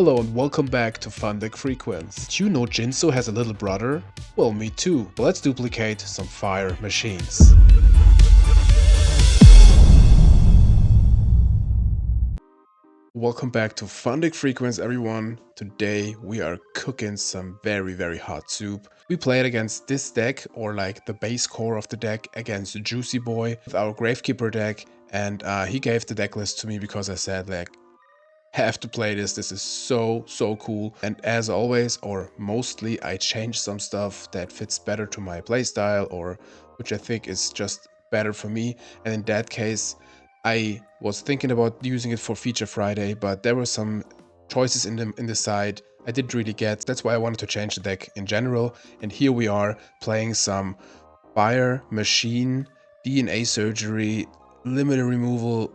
Hello and welcome back to Fun Deck Frequence. Did you know Jinso has a little brother? Well, me too. Let's duplicate some fire machines. Welcome back to Fun Deck Frequence, everyone. Today we are cooking some very hot soup. We played against this deck, or like the base core of the deck, against Juicy Boy with our Gravekeeper deck, and he gave the deck list to me because I said like, have to play this. This is so cool. And as always, or mostly, I change some stuff that fits better to my playstyle, or which I think is just better for me. And in that case, I was thinking about using it for Feature Friday, but there were some choices in the side I didn't really get. That's why I wanted to change the deck in general. And here we are playing some Fire Machine DNA Surgery Limited Removal.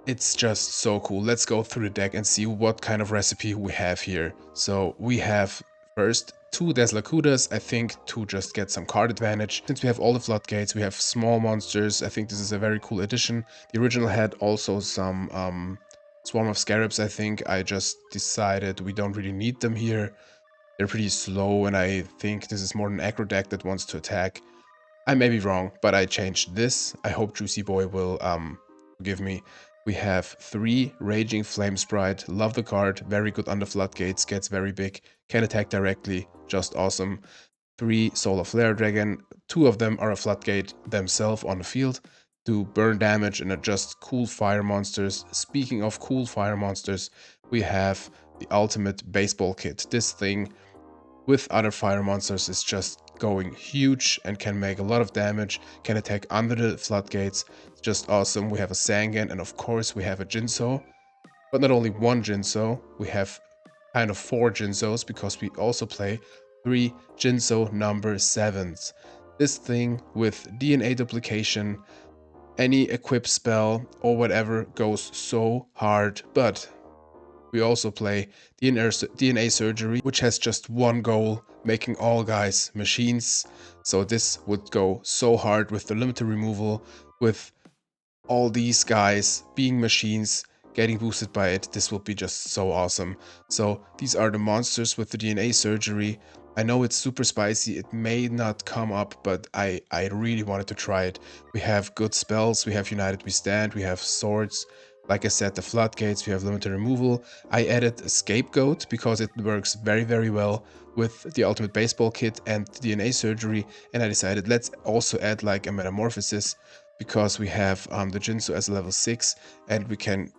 It's just so cool. Let's go through the deck and see what kind of recipe we have here. So we have first two Deslakudas, I think, to just get some card advantage. Since we have all the floodgates, we have small monsters. I think this is a very cool addition. The original had also some Swarm of Scarabs, I think. I just decided we don't really need them here. They're pretty slow, and I think this is more an aggro deck that wants to attack. I may be wrong, but I changed this. I hope Juicy Boy will forgive me. We have 3 Raging Flame Sprite. Love the card. Very good under floodgates. Gets very big. Can attack directly. Just awesome. 3 Solar Flare Dragon. 2 of them are a floodgate themselves on the field. Do burn damage and are just cool fire monsters. Speaking of cool fire monsters, we have the ultimate baseball kit. This thing with other fire monsters is just going huge and can make a lot of damage, can attack under the floodgates. It's just awesome. We have a Sangan, and of course we have a Jinso. But not only one Jinso, we have kind of 4 Jinsos, because we also play 3 Jinso number 7s. This thing with DNA duplication, any equip spell or whatever goes so hard, but we also play DNA Surgery, which has just one goal, making all guys machines. So this would go so hard with the limited removal, with all these guys being machines, getting boosted by it. This will be just so awesome. So these are the monsters with the DNA Surgery. I know it's super spicy, it may not come up, but I really wanted to try it. We have good spells, we have United We Stand, we have swords. Like I said, the floodgates, we have limited removal. I added a scapegoat because it works very well with the ultimate baseball kit and DNA Surgery, and I decided let's also add like a metamorphosis, because we have the Jinso as a level 6, and we can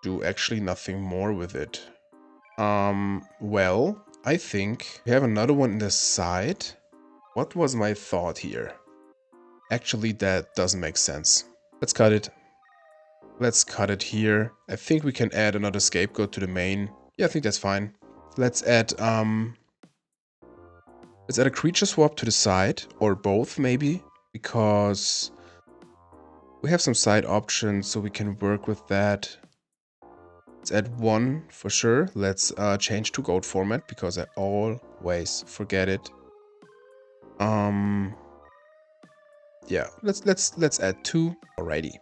do actually nothing more with it. Well, I think we have another one in the side. What was my thought here? Actually, that doesn't make sense. Let's cut it. Let's cut it here. I think we can add another scapegoat to the main. Yeah, I think that's fine. Let's add a creature swap to the side, or both maybe, because we have some side options, so we can work with that. Let's add 1 for sure. Let's change to goat format, because I always forget it. Yeah, let's add 2. Alrighty.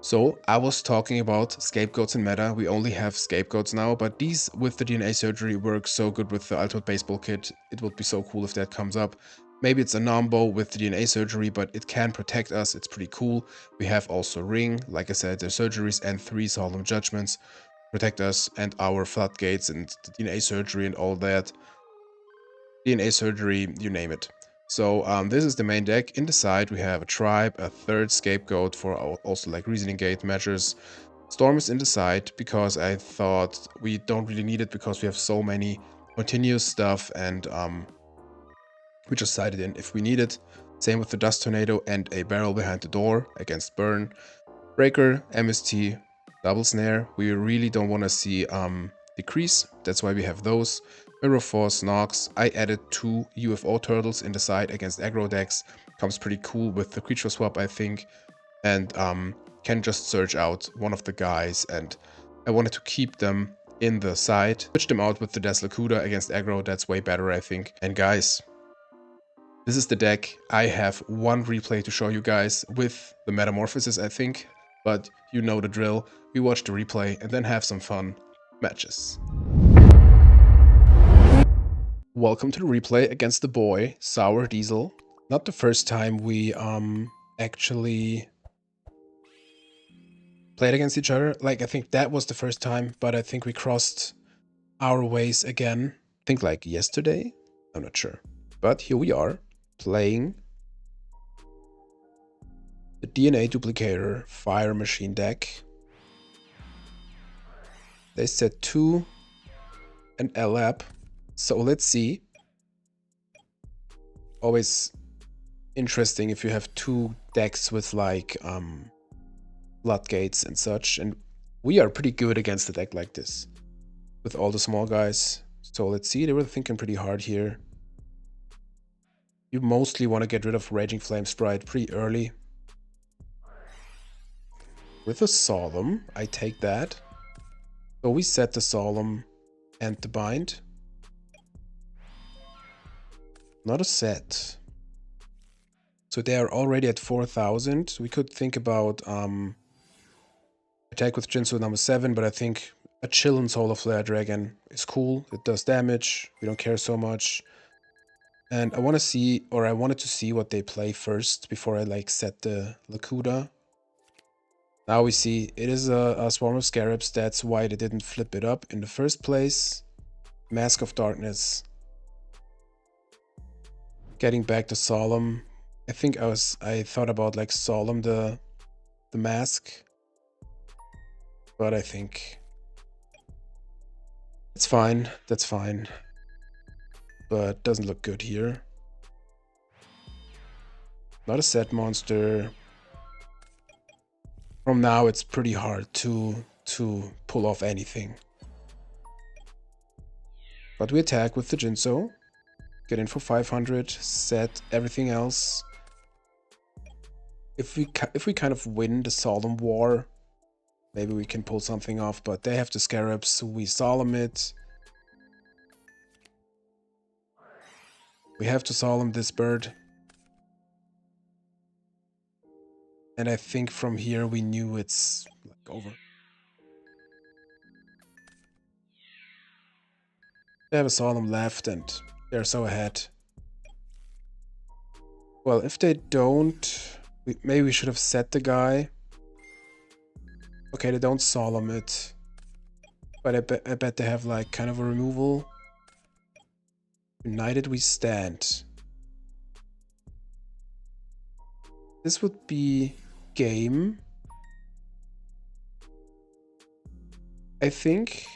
So I was talking about scapegoats in meta. We only have scapegoats now, but these with the DNA Surgery work so good with the ultimate baseball kit. It would be so cool if that comes up. Maybe it's a Nombo with the DNA Surgery, but it can protect us. It's pretty cool. We have also Ring, like I said, their surgeries, and 3 Solemn Judgments protect us and our floodgates and the DNA Surgery and all that. DNA Surgery, you name it. So this is the main deck. In the side we have a tribe, a 3rd scapegoat for also like reasoning gate measures. Storm is in the side because I thought we don't really need it, because we have so many continuous stuff, and we just sided in if we need it. Same with the Dust Tornado and a barrel behind the door against burn. Breaker, MST, double snare. We really don't want to see decrease, that's why we have those. Mirror Force, Nox. I added 2 UFO turtles in the side against aggro decks. Comes pretty cool with the creature swap, I think. And can just search out one of the guys, and I wanted to keep them in the side. Switch them out with the Deslakuda against aggro, that's way better, I think. And guys, this is the deck. I have 1 replay to show you guys with the metamorphosis, I think. but you know the drill. We watch the replay and then have some fun matches. Welcome to the replay against the boy, Sour Diesel. Not the first time we actually played against each other. Like, I think that was the first time, but I think we crossed our ways again. I think like yesterday? I'm not sure. But here we are, playing the DNA Duplicator Fire Machine deck. They said 2 and LAP. So let's see. Always interesting if you have 2 decks with like floodgates and such. And we are pretty good against a deck like this with all the small guys. So let's see. They were thinking pretty hard here. You mostly want to get rid of Raging Flame Sprite pretty early. With a Solemn, I take that. So we set the Solemn and the Bind. Not a set. So they are already at 4,000. We could think about attack with Jinsu number 7, but I think a Chillin' Solar Flare Dragon is cool. It does damage. We don't care so much. And I want to see, or I wanted to see what they play first before I like set the Lakuda. Now we see it is a Swarm of Scarabs. That's why they didn't flip it up in the first place. Mask of Darkness. Getting back to Solemn. I think I thought about like Solemn the mask. But I think it's fine. That's fine. But doesn't look good here. Not a set monster. From now it's pretty hard to pull off anything. But we attack with the Jinso. Get in for 500, set everything else. If we kind of win the Solemn War, maybe we can pull something off, but they have the Scarabs, so we Solemn it. We have to Solemn this bird. And I think from here we knew it's like over. They have a Solemn left and they're so ahead. Well, if they don't, maybe we should have set the guy. Okay, they don't Solemn it. But I bet they have like kind of a removal. United we stand. This would be game. I think.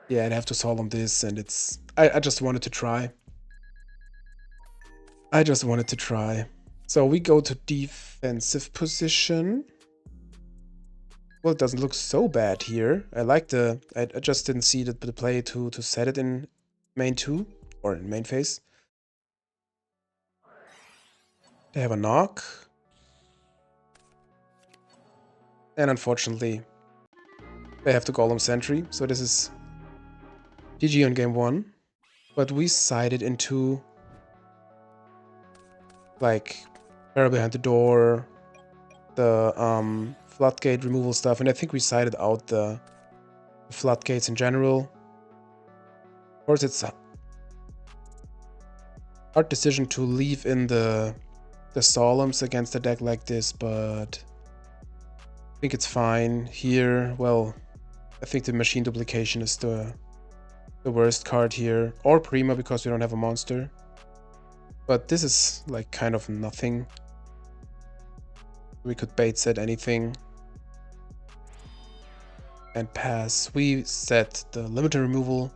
Yeah, I'd have to Solemn this and it's... I just wanted to try. So we go to defensive position. Well, it doesn't look so bad here. I like the... I just didn't see the play to set it in main 2 or in main phase. They have a knock. And unfortunately, they have the Golem Sentry. So this is GG on game 1. But we sided into like Barrel Behind the Door, the floodgate removal stuff, and I think we sided out the floodgates in general. Of course, it's a hard decision to leave in the Solemns against a deck like this, but I think it's fine here. Well, I think the Machine Duplication is the worst card here, or Prima because we don't have a monster. But this is like kind of nothing. We could bait set anything and pass. We set the limiter removal.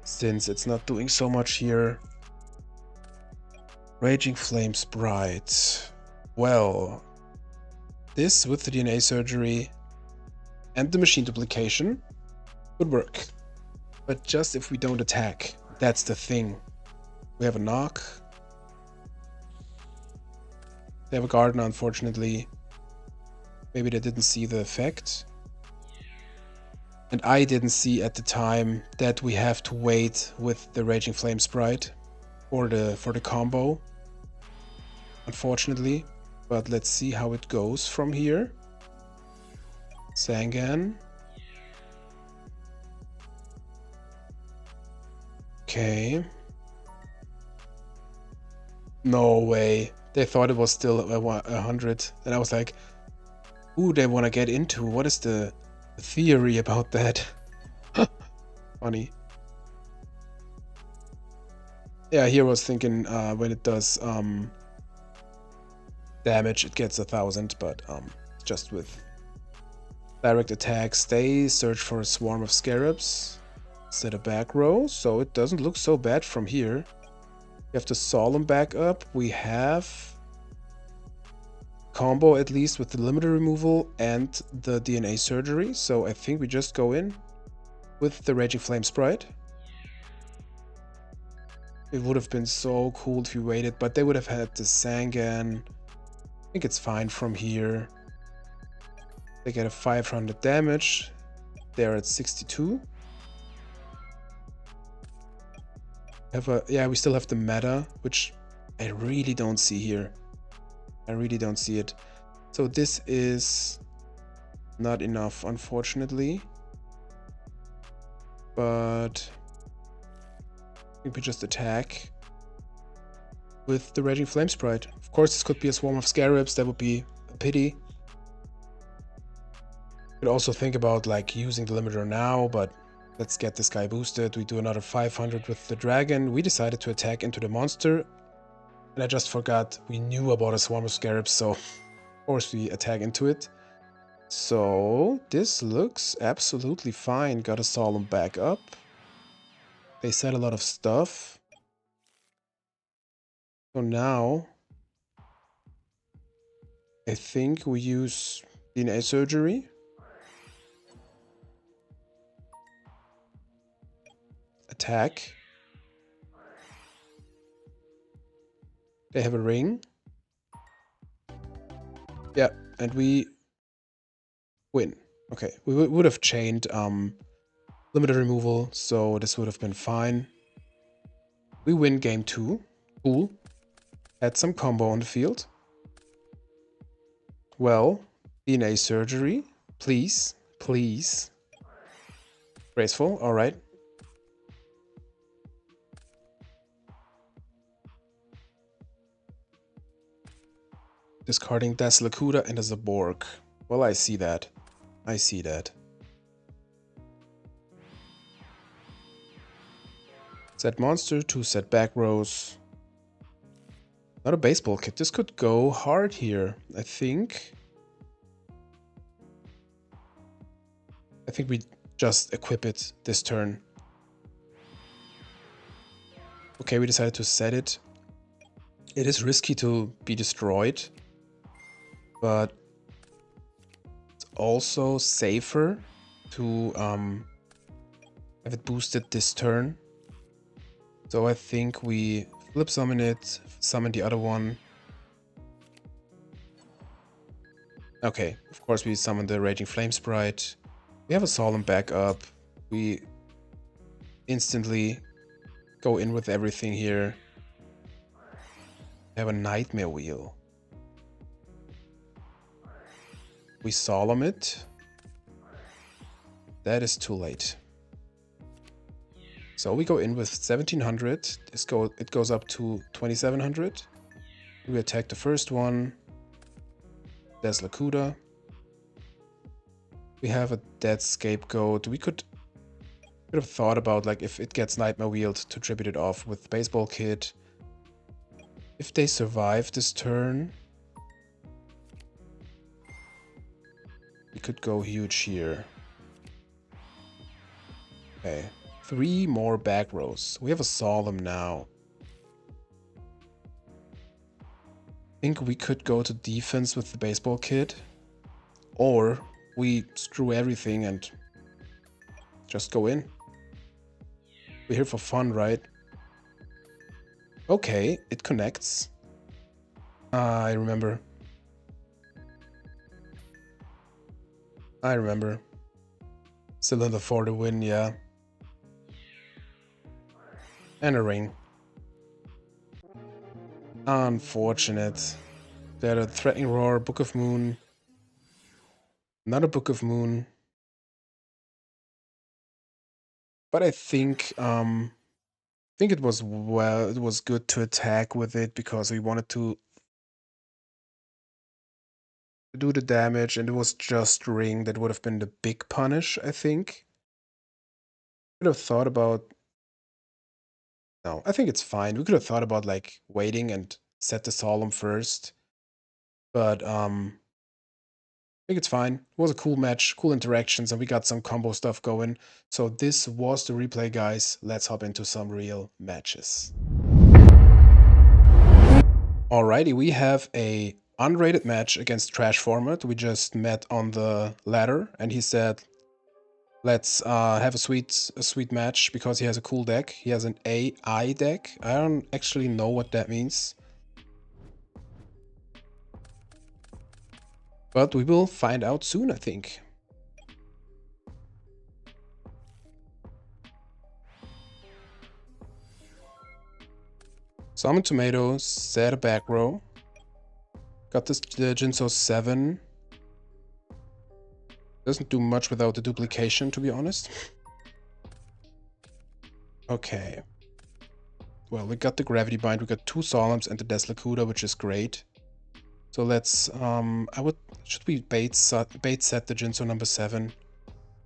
Since it's not doing so much here. Raging Flame Sprite. Well, this with the DNA surgery and the Machine Duplication would work. But just if we don't attack, that's the thing. We have a knock. They have a Gardener, unfortunately. Maybe they didn't see the effect. And I didn't see at the time that we have to wait with the Raging Flame Sprite for the combo, unfortunately. But let's see how it goes from here. Sangan. Okay. No way. They thought it was still 100. And I was like, ooh, they want to get into. What is the theory about that? Funny. Yeah, here I was thinking when it does damage, it gets 1,000, but just with direct attack, stay, search for a swarm of scarabs, set a back row, so it doesn't look so bad from here. We have the Solemn back up. We have combo at least with the limiter removal and the DNA surgery, so I think we just go in with the Raging Flame Sprite. It would have been so cool if we waited, but they would have had the Sangan. I think it's fine from here. They get a 500 damage. They're at 62. Yeah, we still have the meta, which I really don't see here. I really don't see it. So this is not enough, unfortunately. But I think we just attack with the Raging Flame Sprite. Of course, this could be a swarm of scarabs. That would be a pity. Could also think about like using the limiter now, but let's get this guy boosted. We do another 500 with the dragon. We decided to attack into the monster. And I just forgot we knew about a swarm of scarabs, so of course we attack into it. So this looks absolutely fine. Got a Solemn back up. They said a lot of stuff. So now I think we use DNA surgery. Attack. They have a ring. Yeah, and we win. Okay, we would have chained limiter removal, so this would have been fine. We win game 2. Cool. Had some combo on the field. Well, DNA surgery. Please. Please. Graceful. Alright. Discarding Deslakuda and a Zaborg. Well, I see that. I see that. Set monster, 2 set back rows. Not a baseball kit. This could go hard here, I think. I think we just equip it this turn. Okay, we decided to set it. It is risky to be destroyed, but it's also safer to have it boosted this turn. So I think we flip summon it, summon the other one. Okay, of course we summon the Raging Flame Sprite. We have a Solemn back up. We instantly go in with everything here. We have a Nightmare Wheel. We Solemn it. That is too late. So we go in with 1700. It goes up to 2700. We attack the first one. There's Lakuda. We have a dead scapegoat. We could have thought about like if it gets Nightmare Wheeled to tribute it off with Baseball Kit. If they survive this turn, we could go huge here. Okay. 3 more back rows. We have a Solemn now. I think we could go to defense with the Baseball Kit. Or we screw everything and just go in. We're here for fun, right? Okay, it connects. I remember. Cylinder for the win, yeah. And a ring. Unfortunate. They had a Threatening Roar, Book of Moon. Another Book of Moon. But I think it was good to attack with it because we wanted to do the damage, and it was just ring that would have been the big punish, I think. Could have thought about no, I think it's fine. We could have thought about like waiting and set the Solemn first. But I think it's fine. It was a cool match, cool interactions, and we got some combo stuff going. So this was the replay, guys. Let's hop into some real matches. Alrighty, we have a unrated match against Trash Format. We just met on the ladder, and he said, let's have a sweet match because he has a cool deck. He has an AI deck. I don't actually know what that means. But we will find out soon, I think. Summon Tomato, set a back row. Got this the Jinso 7. Doesn't do much without the duplication, to be honest. Okay. Well, we got the Gravity Bind, we got 2 Solemns and the Deslakuda, which is great. So let's, should we bait set the Jinso number 7?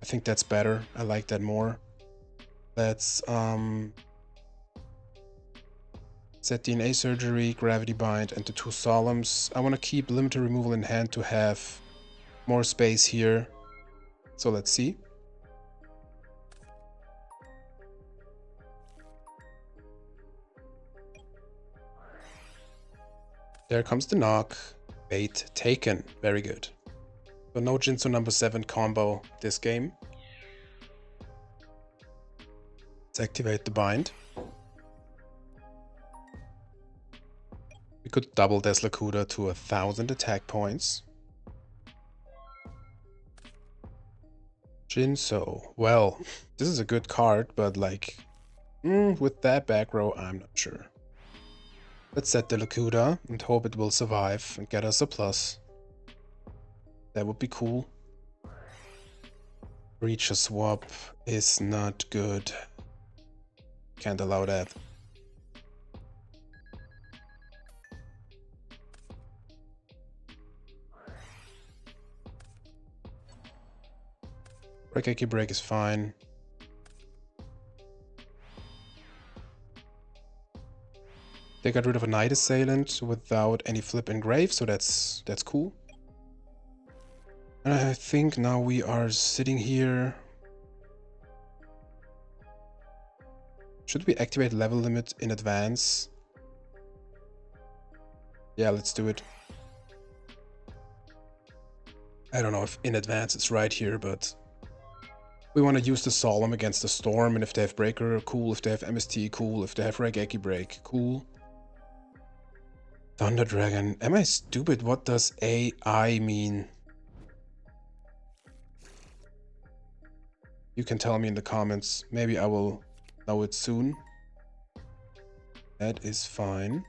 I think that's better. I like that more. Let's, set DNA Surgery, Gravity Bind, and the 2 Solemns. I want to keep Limited Removal in hand to have more space here. So let's see. There comes the knock. Bait taken. Very good. So no Jinso number 7 combo this game. Let's activate the bind. We could double Deslakuda to 1000 attack points. Jinso. Well, this is a good card, but like, with that back row, I'm not sure. Let's set the Lakuda and hope it will survive and get us a plus. That would be cool. Reach a swap is not good. Can't allow that. Break break is fine. They got rid of a Night Assailant without any flip engrave, so that's cool. And I think now we are sitting here. Should we activate level limit in advance? Yeah, let's do it. I don't know if in advance is right here, but we want to use the Solemn against the Storm, and if they have Breaker, cool. If they have MST, cool. If they have Regeki Break, cool. Thunder Dragon. Am I stupid? What does AI mean? You can tell me in the comments. Maybe I will know it soon. That is fine.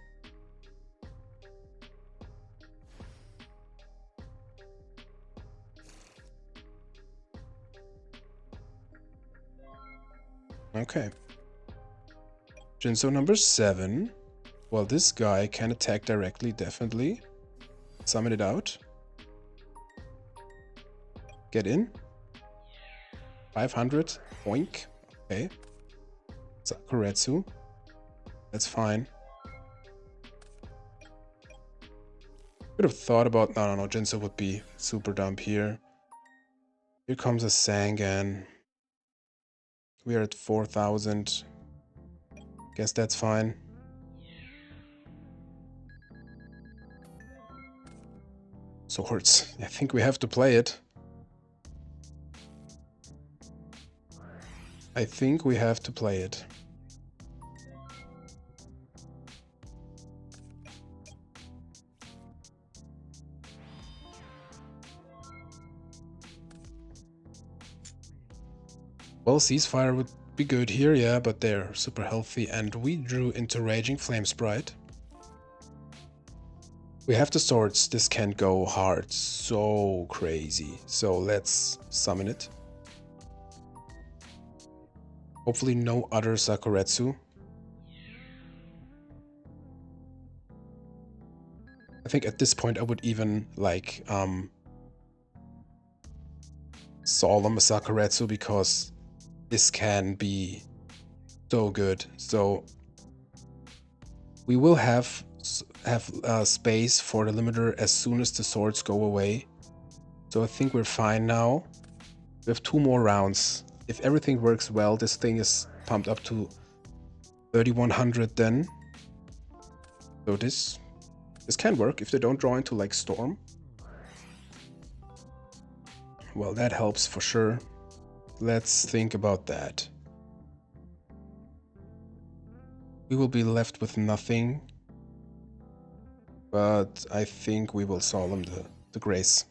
Okay. Jinso number 7. Well, this guy can attack directly, definitely. Summon it out. Get in. 500. Oink. Okay. Sakuretsu. That's fine. Could have thought about... No. Jinso would be super dump here. Here comes a Sangan. We are at 4000. Guess that's fine. Swords. I think we have to play it. I think we have to play it. Well, ceasefire would be good here, yeah, but they're super healthy, and we drew into Raging Flame Sprite. We have the swords, this can go hard, so crazy. So let's summon it. Hopefully no other Sakuretsu. I think at this point I would even like solemn a Sakuretsu, because this can be so good. So we will have space for the limiter as soon as the swords go away. So I think we're fine now. We have 2 more rounds. If everything works well, this thing is pumped up to 3100 then. So this can work if they don't draw into like Storm. Well, that helps for sure. Let's think about that. We will be left with nothing. But I think we will solemn the Grace.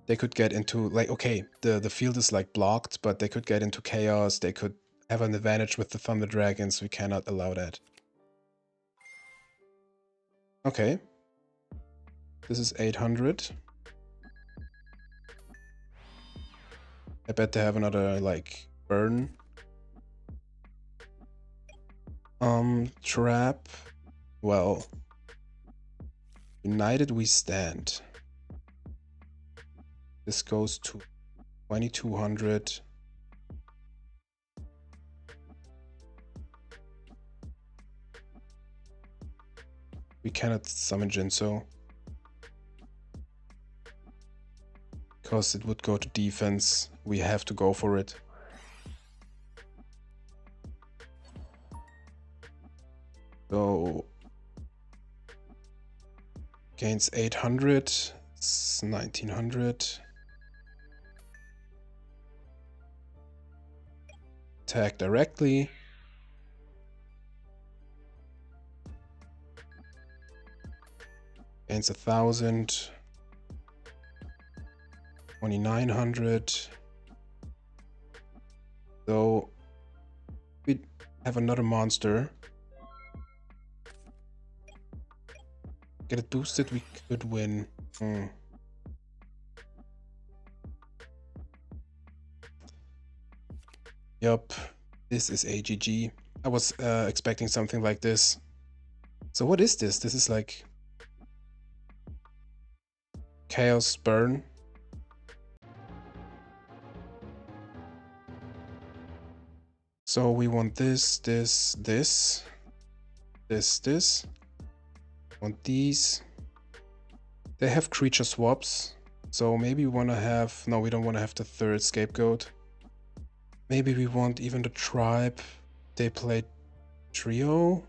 They could get into, like, okay, the field is like blocked, but they could get into chaos. They could have an advantage with the Thunder Dragons. We cannot allow that. Okay. This is 800. I bet they have another, like, burn. Trap. Well, united we stand. This goes to 2200. We cannot summon Jinso, because it would go to defense. We have to go for it. So gains 800, it's 1900. Attack directly. Gains 1000. 2900. So we have another monster. Get it boosted, we could win. Yup, this is AGG. I was expecting something like this. So what is this? This is like Chaos Burn. So we want this. Want these. They have creature swaps. So maybe we want to have... No, we don't want to have the 3rd scapegoat. Maybe we want even the tribe. They played trio.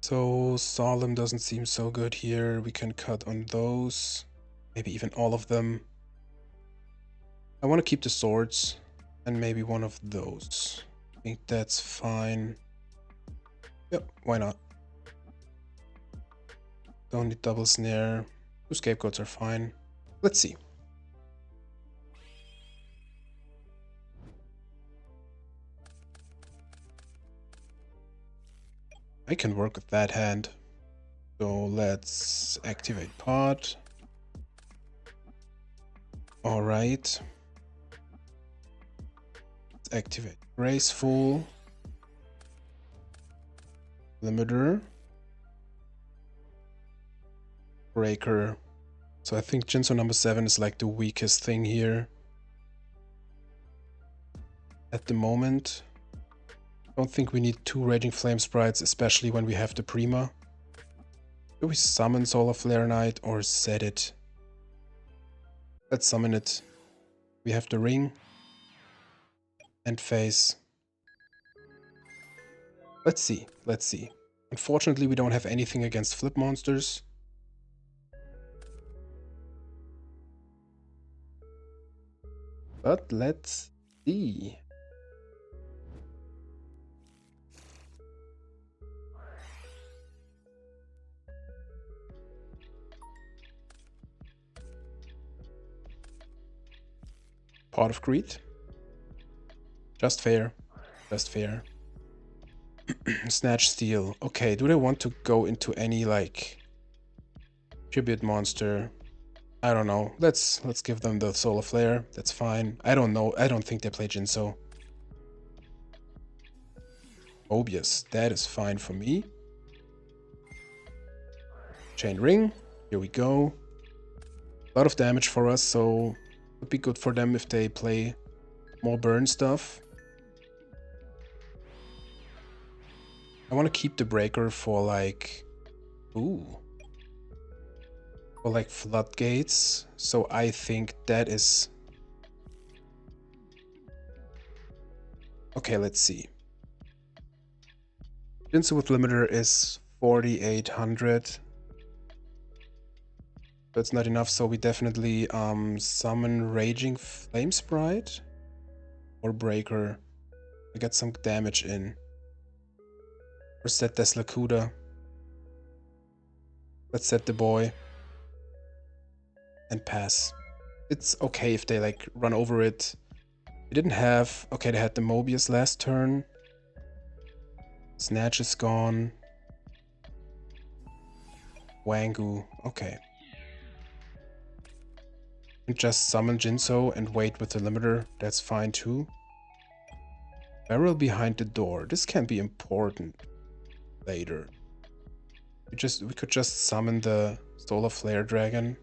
So Solemn doesn't seem so good here. We can cut on those. Maybe even all of them. I want to keep the swords. And maybe one of those. I think that's fine. Yep, why not? Don't need double snare. 2 scapegoats are fine. Let's see. I can work with that hand. So let's activate pod. Alright. Let's activate Graceful. Limiter. Breaker. So I think Jinso number 7 is like the weakest thing here. At the moment. Don't think we need 2 Raging Flame Sprites, especially when we have the Prima. Do we summon Solar Flare Knight or set it? Let's summon it. We have the ring. And face. Let's see. Unfortunately, we don't have anything against flip monsters. But let's see. Pot of Greed. Just fair. Just fair. Snatch Steel. Okay, do they want to go into any, like, tribute monster? I don't know. Let's give them the Solar Flare. That's fine. I don't know. I don't think they play Jinso. Mobius. That is fine for me. Chain Ring. Here we go. A lot of damage for us, so it would be good for them if they play more burn stuff. I want to keep the breaker for like... Ooh. For like floodgates. So I think that is... Okay, let's see. Jinsu with limiter is 4,800. That's not enough, so we definitely summon Raging Flame Sprite or Breaker to get some damage in. Or set Deslakuda. Let's set the boy. And pass. It's okay if they like run over it. They didn't have... Okay, they had the Mobius last turn. Snatch is gone. Wangu. Okay. And just summon Jinso and wait with the limiter. That's fine too. Barrel behind the door. This can be important later. We could just summon the Solar Flare Dragon.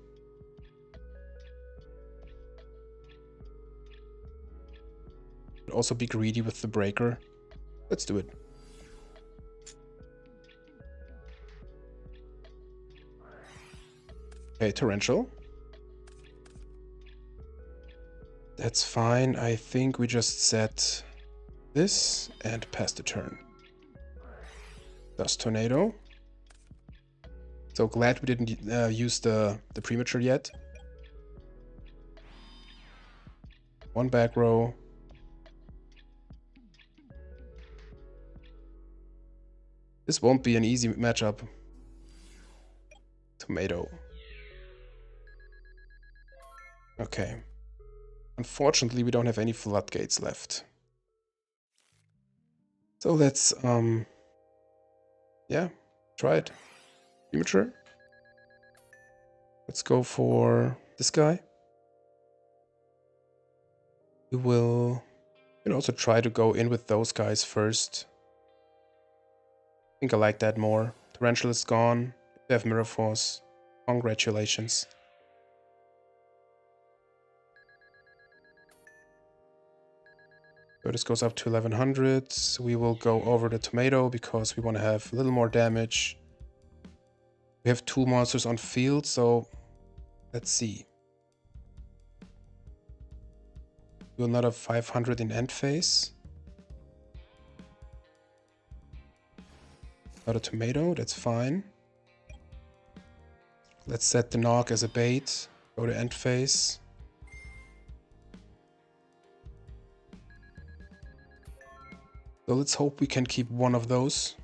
Could also be greedy with the breaker. Let's do it. Okay, Torrential. That's fine. I think we just set this and pass the turn. Dust Tornado. So glad we didn't use the premature yet. One back row. This won't be an easy matchup. Tomato. Okay. Unfortunately, we don't have any floodgates left. So let's, yeah, try it. Premature. Let's go for this guy. We will also try to go in with those guys first. I think I like that more. Torrential is gone. We have Mirror Force. Congratulations. So this goes up to 1100. We will go over the tomato because we want to have a little more damage. We have 2 monsters on field, so let's see. Do another 500 in end phase. Not a tomato, that's fine. Let's set the knock as a bait. Go to end phase. So let's hope we can keep one of those.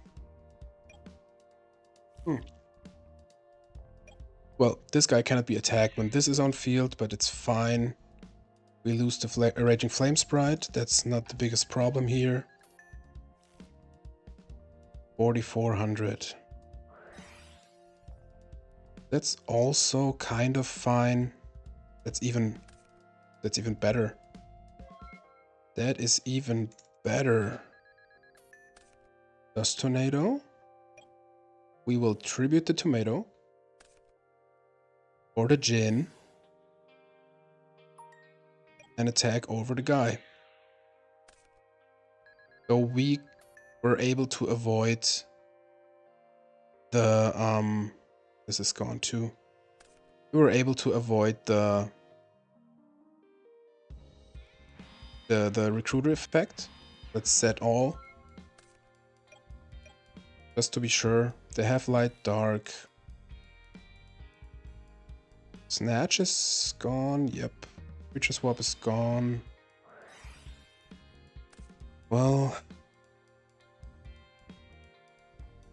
Well, this guy cannot be attacked when this is on field, but it's fine. We lose the Raging Flame Sprite. That's not the biggest problem here. 4,400. That's also kind of fine. That's even better. That is even better. Dust Tornado. We will tribute the tomato. Or the Jin. And attack over the guy. So we were able to avoid the this is gone too. We were able to avoid the recruiter effect. Let's set all. Just to be sure. They have light, dark. Snatch is gone. Yep. Creature swap is gone. Well,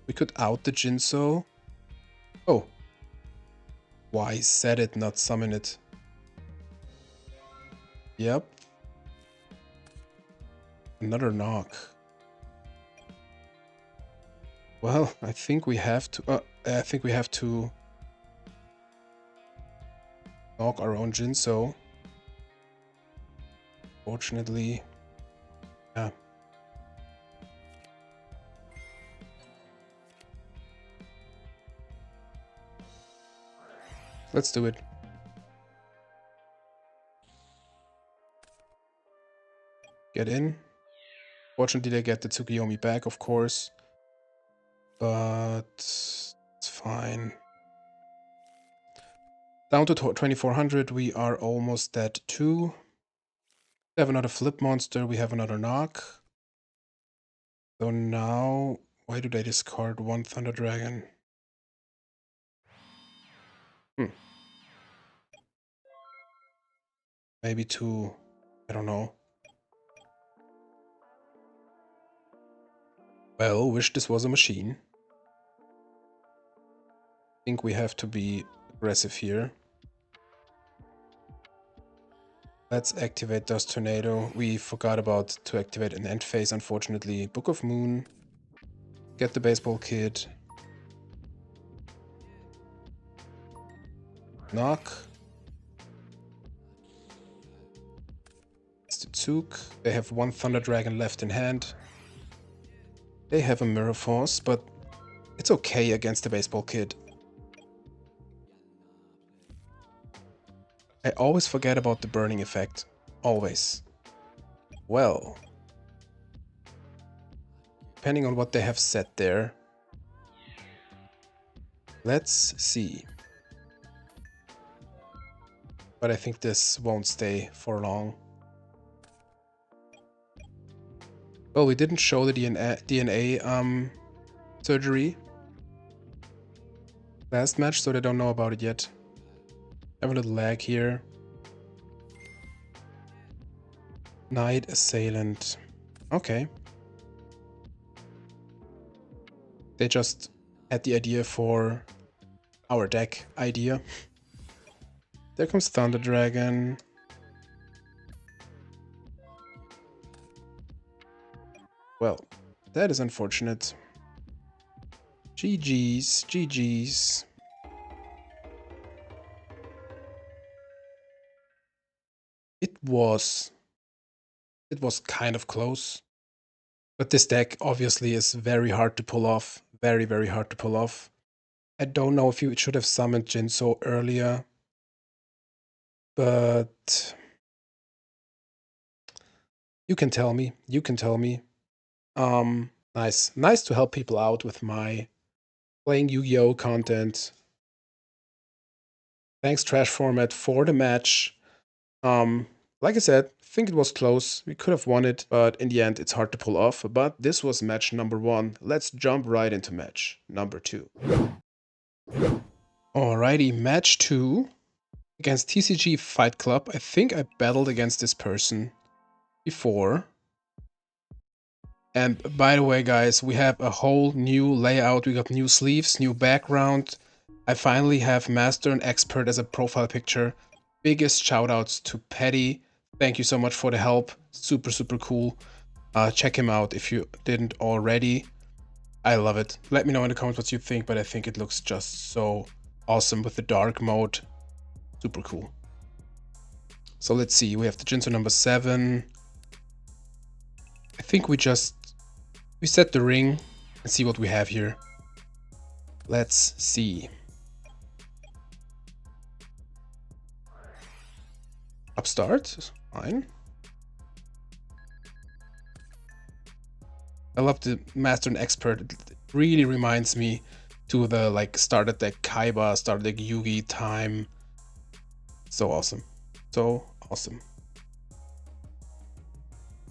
we could out the Jinso. Oh. Why set it, not summon it? Yep. Another knock. Well, I think we have to. I think we have to knock our own Jinso. Fortunately, yeah. Let's do it. Get in. Fortunately, they get the Tsukiyomi back, of course. But it's fine. Down to 2400, we are almost at 2. We have another flip monster, we have another knock. So now, why do they discard one Thunder Dragon? Maybe two, I don't know. Well, wish this was a machine. I think we have to be aggressive here. Let's activate Dust Tornado. We forgot about to activate an end phase, unfortunately. Book of Moon. Get the baseball kid. Knock. It's the Tsuk. They have one Thunder Dragon left in hand. They have a Mirror Force, but it's okay against the baseball kid. I always forget about the burning effect. Always. Well. Depending on what they have set there. Let's see. But I think this won't stay for long. Well, we didn't show the DNA surgery last match, so they don't know about it yet. I have a little lag here. Knight Assailant. Okay. They just had the idea for our deck idea. There comes Thunder Dragon. Well, that is unfortunate. GG's, GG's. It was kind of close. But this deck obviously is very hard to pull off. Very, very hard to pull off. I don't know if you should have summoned Jinso earlier. But you can tell me. You can tell me. Nice. Nice to help people out with my playing Yu-Gi-Oh content. Thanks, Trash Format, for the match. Like I said, I think it was close. We could have won it, but in the end, it's hard to pull off. But this was match number 1. Let's jump right into match number 2. Alrighty, match 2 against TCG Fight Club. I think I battled against this person before. And by the way, guys, we have a whole new layout. We got new sleeves, new background. I finally have Master and Expert as a profile picture. Biggest shoutouts to Petty. Thank you so much for the help. Super, super cool. Check him out if you didn't already. I love it. Let me know in the comments what you think, but I think it looks just so awesome with the dark mode. Super cool. So let's see. We have the Jinso number 7. I think we set the ring and see what we have here. Let's see. Upstart, fine. I love the Master and Expert. It really reminds me to the like starter deck Kaiba, starter deck Yugi time. So awesome. So awesome.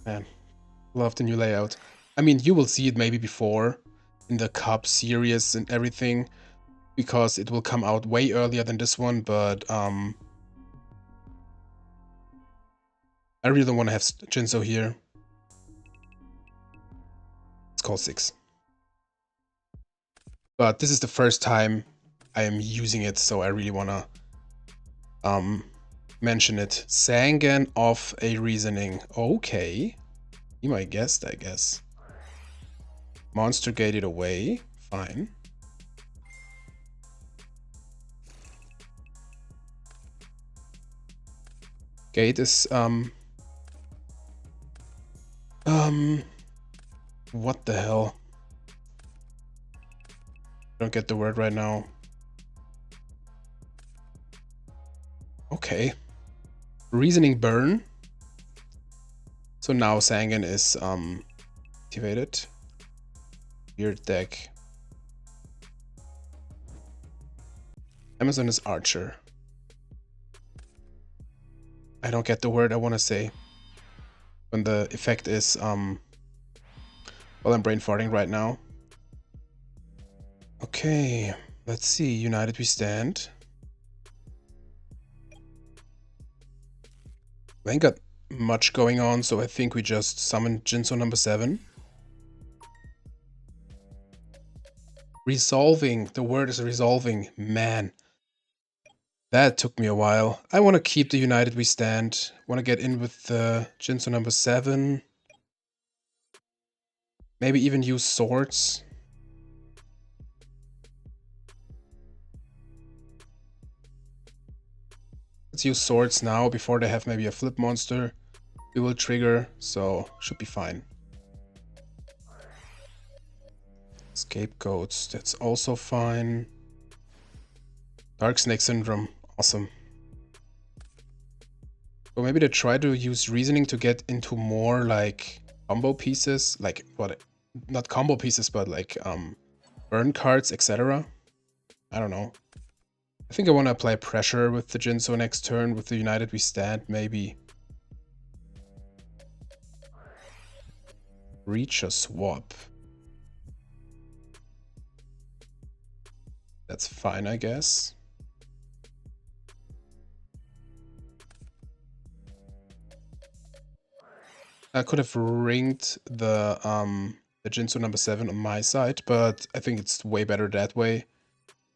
Man, love the new layout. I mean, you will see it maybe before in the Cup series and everything, because it will come out way earlier than this one, but I really don't want to have Jinso here. It's called 6. But this is the first time I am using it, so I really want to mention it. Sangan of a Reasoning. Okay. He might guessed, I guess. Monster gated away. Fine. Gate is what the hell? Don't get the word right now. Okay. Reasoning burn. So now Sangan is activated. Weird deck. Amazon is Archer. I don't get the word I want to say. When the effect is well, I'm brain farting right now. Okay, let's see. United we stand. I ain't got much going on, so I think we just summon Jinso number 7. Resolving. The word is resolving. Man. That took me a while. I want to keep the United we stand. Want to get in with the Jinso number 7. Maybe even use swords. Let's use swords now before they have maybe a flip monster. We will trigger, so should be fine. Scapegoats, that's also fine. Dark Snake Syndrome, awesome. So maybe they try to use reasoning to get into more like combo pieces, like what? Not combo pieces, but like burn cards, etc. I don't know. I think I want to apply pressure with the Jinso next turn. With the United we stand, maybe. Reach a swap. That's fine, I guess. I could have ringed the Jinso number 7 on my side, but I think it's way better that way.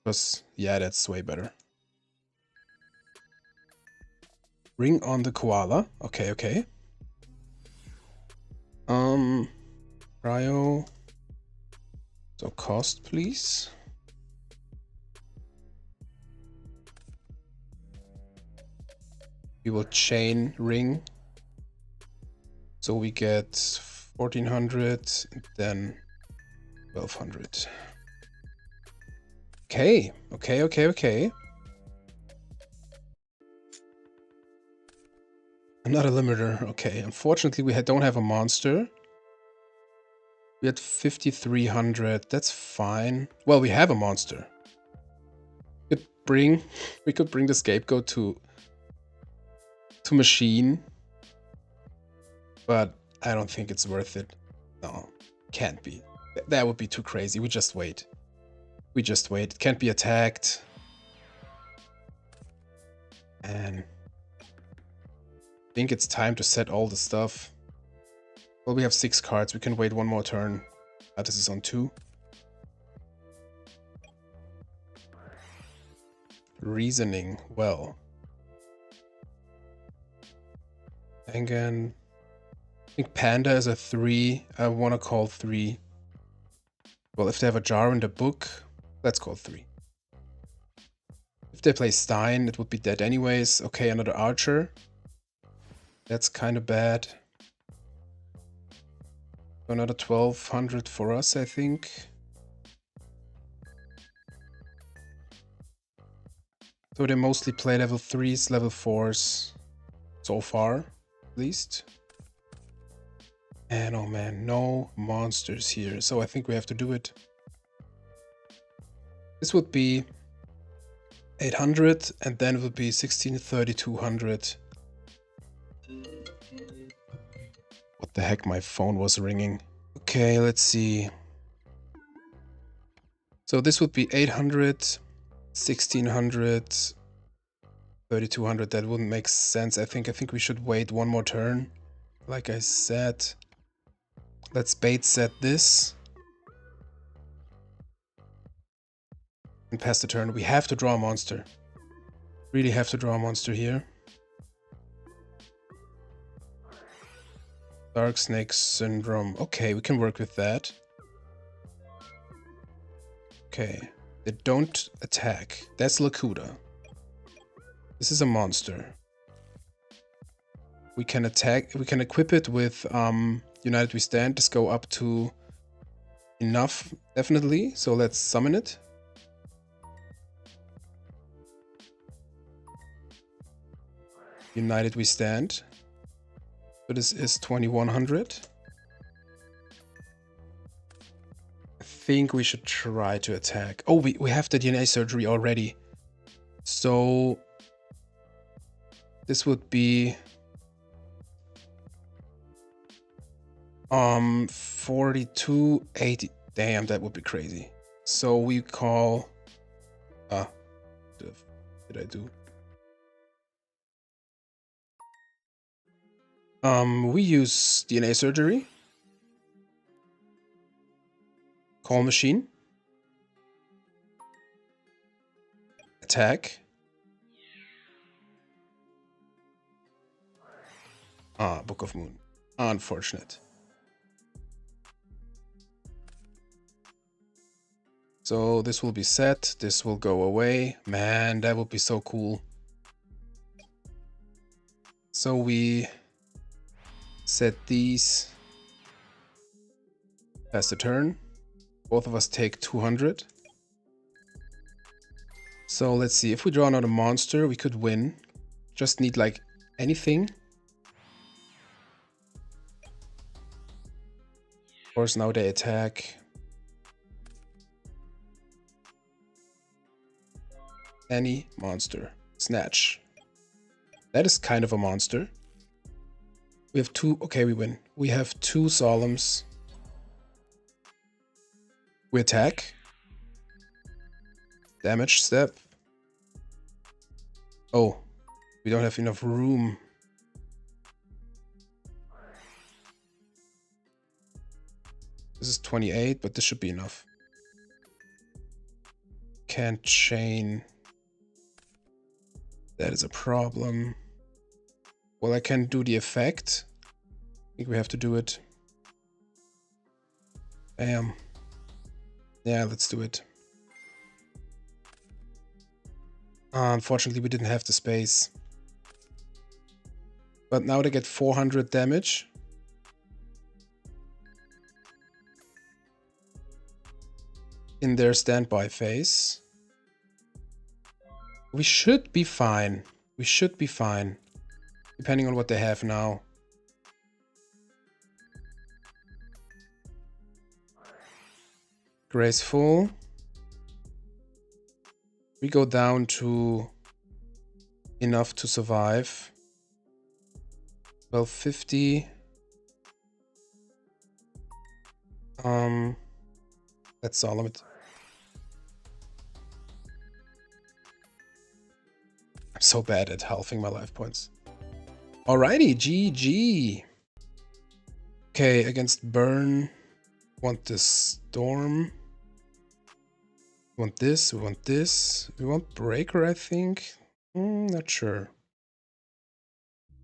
Because, yeah, that's way better. Ring on the koala. Okay, okay. Cryo. So cost, please. We will chain ring. So we get 1400, and then 1200. Okay, okay, okay, okay. Another limiter. Okay, unfortunately we don't have a monster. We had 5300. That's fine. Well, we have a monster. We could bring the scapegoat to Machine, but I don't think it's worth it. No, can't be. That would be too crazy. We just wait. We just wait. It can't be attacked. And I think it's time to set all the stuff. Well, we have 6 cards. We can wait one more turn. This is on 2. Reasoning. Well. Again, I think Panda is a 3. I want to call 3. Well, if they have a jar in the book, let's call 3. If they play Stein, it would be dead anyways. Okay, another Archer. That's kind of bad. Another 1200 for us, I think. So they mostly play level 3s, level 4s. So far, at least. And oh man, no monsters here. So I think we have to do it. This would be 800, and then it would be 1630, 200. What the heck, my phone was ringing. Okay, let's see. So this would be 800, 1600, 3200. That wouldn't make sense. I think we should wait one more turn. Like I said. Let's bait set this. And pass the turn. We have to draw a monster. Really have to draw a monster here. Dark Snake Syndrome. Okay, we can work with that. Okay. They don't attack. That's Lakuta. This is a monster. We can attack. We can equip it with United We Stand. Just go up to enough, definitely. So let's summon it. United We Stand. So this is 2100. I think we should try to attack. Oh, we have the DNA surgery already. So this would be 4280. Damn, that would be crazy. So we call did I do? We use DNA surgery. Call machine. Attack. Book of Moon. Unfortunate. So this will be set. This will go away. Man, that would be so cool. So we set these. Pass the turn. Both of us take 200. So let's see. If we draw another monster, we could win. Just need like anything. Of course, now they attack. Any monster. Snatch. That is kind of a monster. We have two. Okay, we win. We have 2 Solemns. We attack. Damage step. Oh, we don't have enough room. This is 28, but this should be enough. Can't chain. That is a problem. Well, I can do the effect. I think we have to do it. Bam. Yeah, let's do it. Unfortunately, we didn't have the space. But now they get 400 damage. In their standby phase. We should be fine. We should be fine. Depending on what they have now. Graceful. We go down to enough to survive. 1250. That's solemn it. I'm so bad at halving my life points. Alrighty, GG. Okay, against Burn. Want this Storm. We want this, we want this. We want Breaker, I think. Not sure.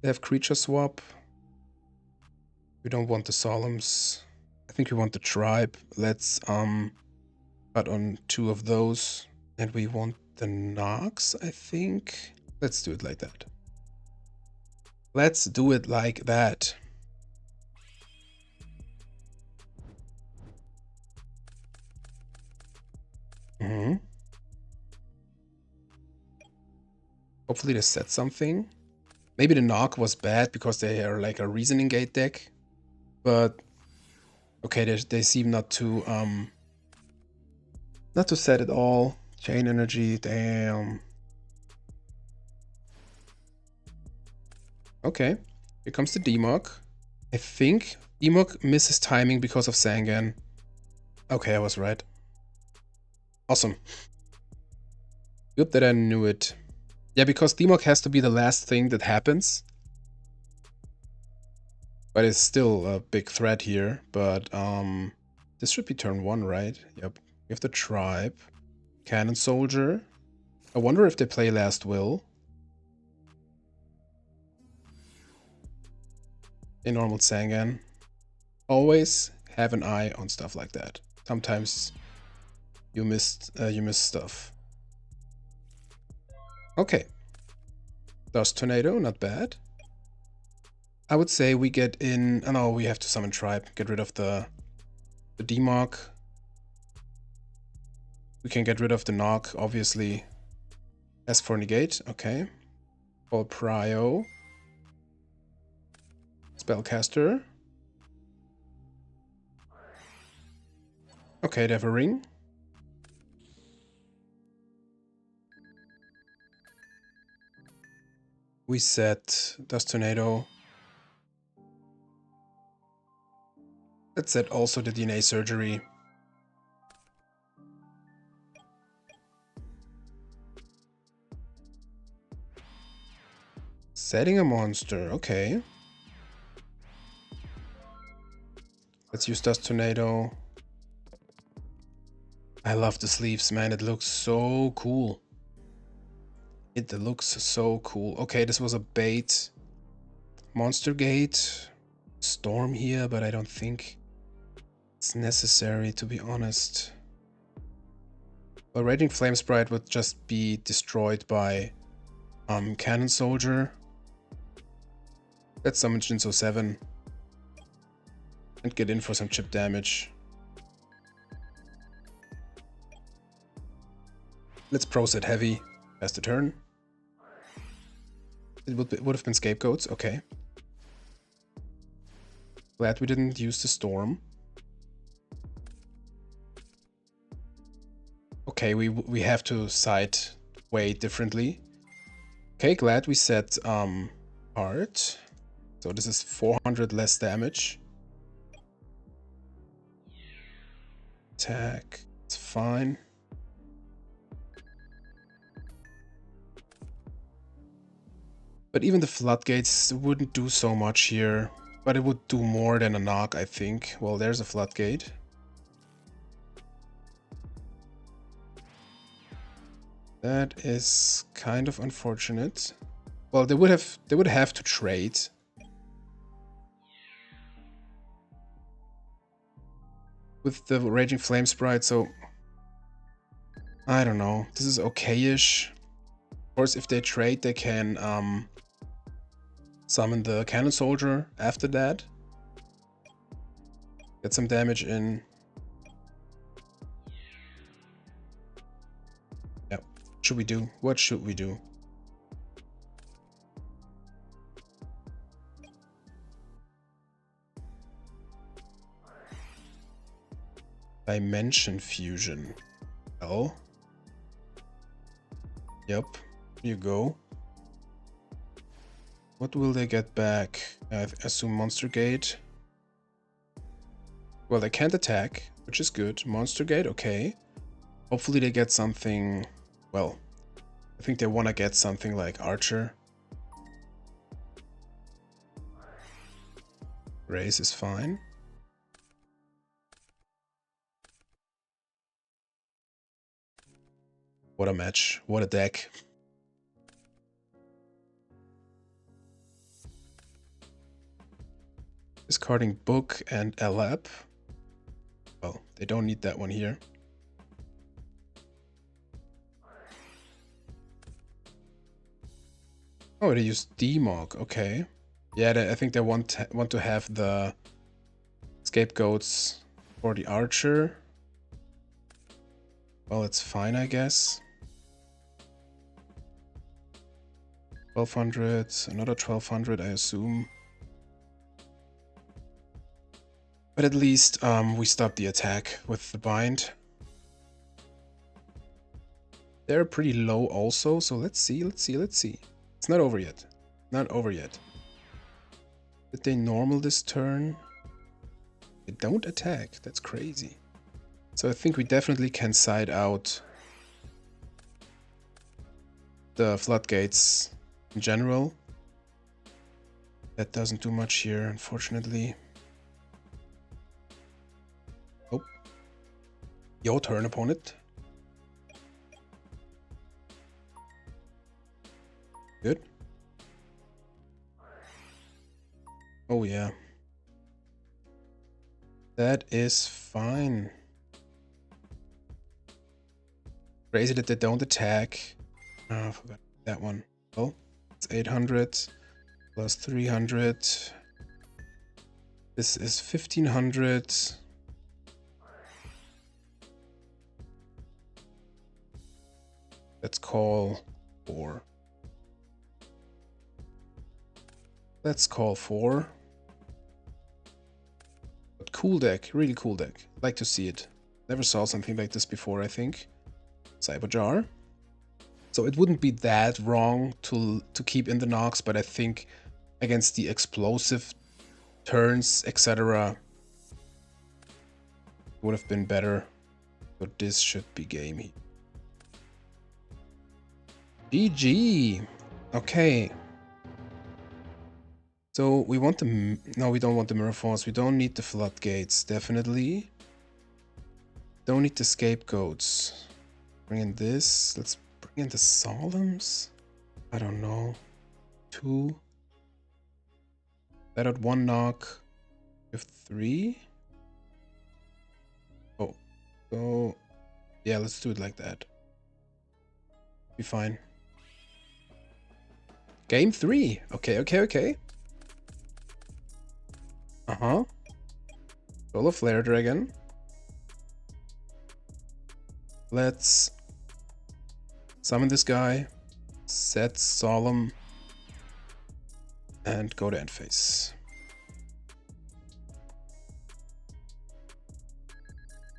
They have creature swap. We don't want the Solemns. I think we want the Tribe. Let's cut on 2 of those. And we want the Nox, I think. Let's do it like that. Let's do it like that. Hopefully they set something. Maybe the knock was bad because they are like a reasoning gate deck. But okay, they seem not to set at all. Chain energy, damn. Okay, here comes the Demok. I think Demok misses timing because of Sangan. Okay, I was right. Awesome. Good that I knew it. Yeah, because Demok has to be the last thing that happens. But it's still a big threat here. But this should be turn 1, right? Yep. We have the Tribe. Cannon Soldier. I wonder if they play Last Will. A normal Sangan. Always have an eye on stuff like that. Sometimes you miss stuff. Okay. Dust Tornado, not bad. I would say we get in... Oh no, we have to summon Tribe. Get rid of the Demog. We can get rid of the Knock, obviously. As for Negate, okay. Call Prio. Spellcaster. Okay, they have a ring. We set Dust Tornado. Let's set also the DNA Surgery. Setting a monster, okay. Let's use Dust Tornado. I love the sleeves, man. It looks so cool. It looks so cool. Okay, this was a bait. Monster Gate. Storm here, but I don't think it's necessary, to be honest. Well, Raging Flame Sprite would just be destroyed by Cannon Soldier. Let's summon Jinzo 7 and get in for some chip damage. Let's Proset heavy. Pass the turn. It would have been Scapegoats, okay. Glad we didn't use the Storm. Okay, we have to side way differently. Okay, glad we set Art. So this is 400 less damage. Attack, it's fine. But even the Floodgates wouldn't do so much here. But it would do more than a knock, I think. Well, there's a Floodgate. That is kind of unfortunate. Well, they would have to trade. With the Raging Flame Sprite, so I don't know. This is okay-ish. Of course, if they trade, they can summon the Cannon Soldier after that. Get some damage in. Yep. What should we do? What should we do? Dimension Fusion. Well. Yep. Here you go. What will they get back? I assume Monster Gate. Well, they can't attack, which is good. Monster Gate, okay. Hopefully they get something... Well, I think they want to get something like Archer. Raise is fine. What a match. What a deck. Discarding Book and Elap. Well, they don't need that one here. Oh, they use Demog. Okay. Yeah, I think they want to have the Scapegoats for the Archer. Well, it's fine, I guess. 1200, another 1200, I assume. But at least we stop the attack with the bind. They're pretty low also, so let's see. It's not over yet. Not over yet. Did they normal this turn? They don't attack. That's crazy. So I think we definitely can side out the Floodgates in general. That doesn't do much here, unfortunately. Oh. Your turn, opponent. Good. Oh yeah. That is fine. Crazy that they don't attack. Oh, I forgot that one. Oh, it's 800 plus 300. This is 1500. Let's call 4. Let's call 4. But cool deck, really cool deck. Like to see it. Never saw something like this before, I think. Cyberjar. So it wouldn't be that wrong to keep in the Nox, but I think against the explosive turns, etc., would have been better. So this should be game here. GG. Okay. So we want the... No, we don't want the Mirror Force. We don't need the Floodgates, definitely. Don't need the Scapegoats. Bring in this. Let's bring in the Solemns. I don't know. 2. Let out 1 knock. We have 3. Oh. So... Yeah, let's do it like that. Be fine. Game 3. Okay, okay, okay. Uh-huh. Solar Flare Dragon. Let's summon this guy. Set Solemn. And go to end phase.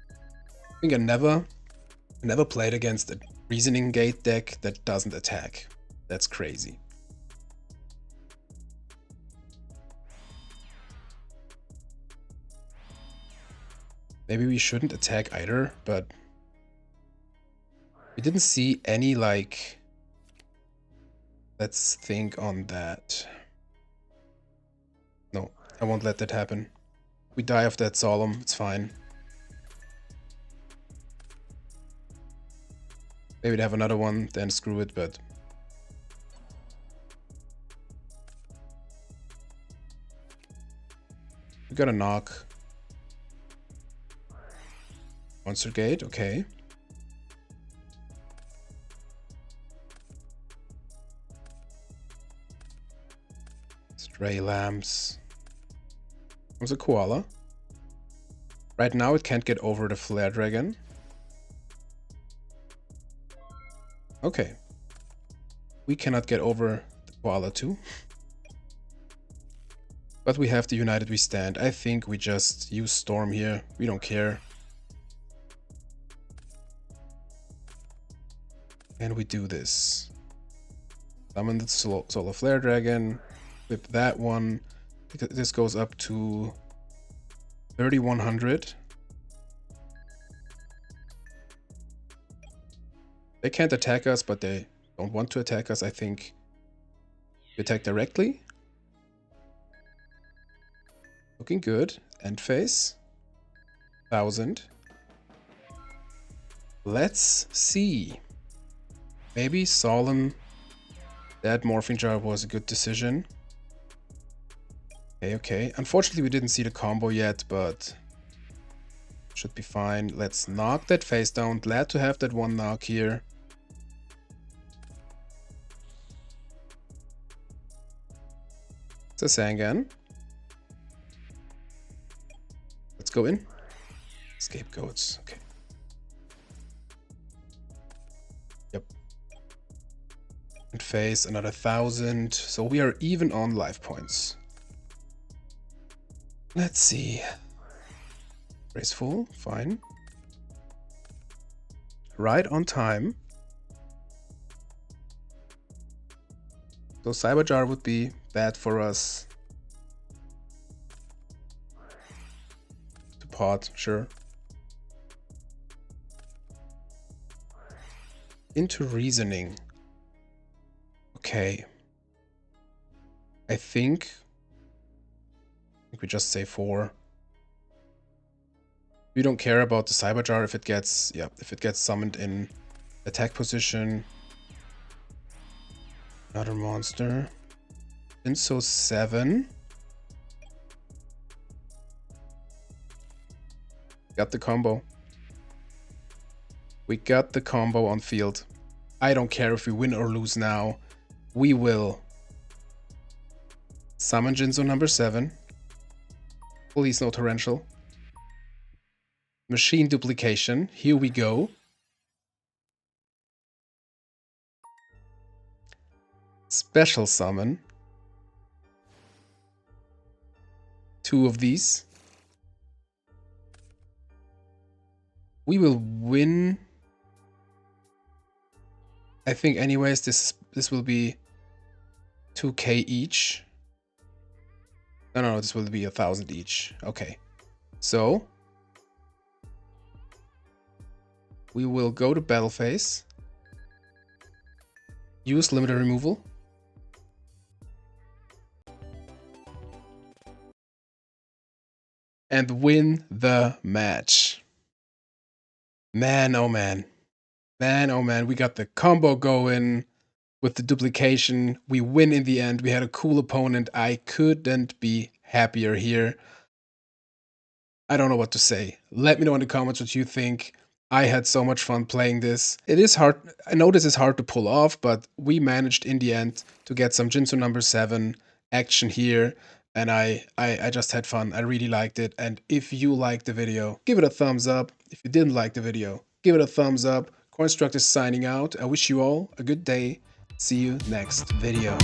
I think I never played against a Reasoning Gate deck that doesn't attack. That's crazy. Maybe we shouldn't attack either, but we didn't see any, like... Let's think on that. No, I won't let that happen. We die of that Solemn, it's fine. Maybe to have another one, then screw it, but... We got a knock. Monster Gate, okay. Stray Lambs. There's a Koala. Right now it can't get over the Flare Dragon. Okay. We cannot get over the Koala too. But we have the United We Stand. I think we just use Storm here. We don't care. And we do this. Summon the Solar Flare Dragon. Flip that one. This goes up to 3100. They can't attack us, but they don't want to attack us, I think. We attack directly. Looking good. End phase. 1000. Let's see. Maybe Solemn. That Morphing Jar was a good decision. Okay, okay. Unfortunately, we didn't see the combo yet, but should be fine. Let's knock that face down. Glad to have that 1 knock here. It's a Sangan. Let's go in. Scapegoats. Okay. Yep. And face another 1000. So we are even on life points. Let's see. Graceful, fine. Right on time. So Cyberjar would be bad for us. To pot, sure. Into Reasoning. Okay. I think we just say 4. We don't care about the Cyberjar if it gets, yeah, if it gets summoned in attack position. Another monster. Inso 7. Got the combo. We got the combo on field. I don't care if we win or lose now. We will summon Jinzo number 7. Please no torrential. Machine Duplication. Here we go. Special summon. 2 of these. We will win. I think anyways this will be 2k each. No, this will be 1,000 each. Okay. So we will go to battle phase. Use limited removal. And win the match. Man, oh man. Man, oh man, we got the combo going with the duplication. We win in the end. We had a cool opponent. I couldn't be happier here. I don't know what to say. Let me know in the comments what you think. I had so much fun playing this. It is hard. I know this is hard to pull off, but we managed in the end to get some Jinzo number 7 action here. And I just had fun. I really liked it. And if you liked the video, give it a thumbs up. If you didn't like the video, give it a thumbs up. Construct is signing out. I wish you all a good day. See you next video.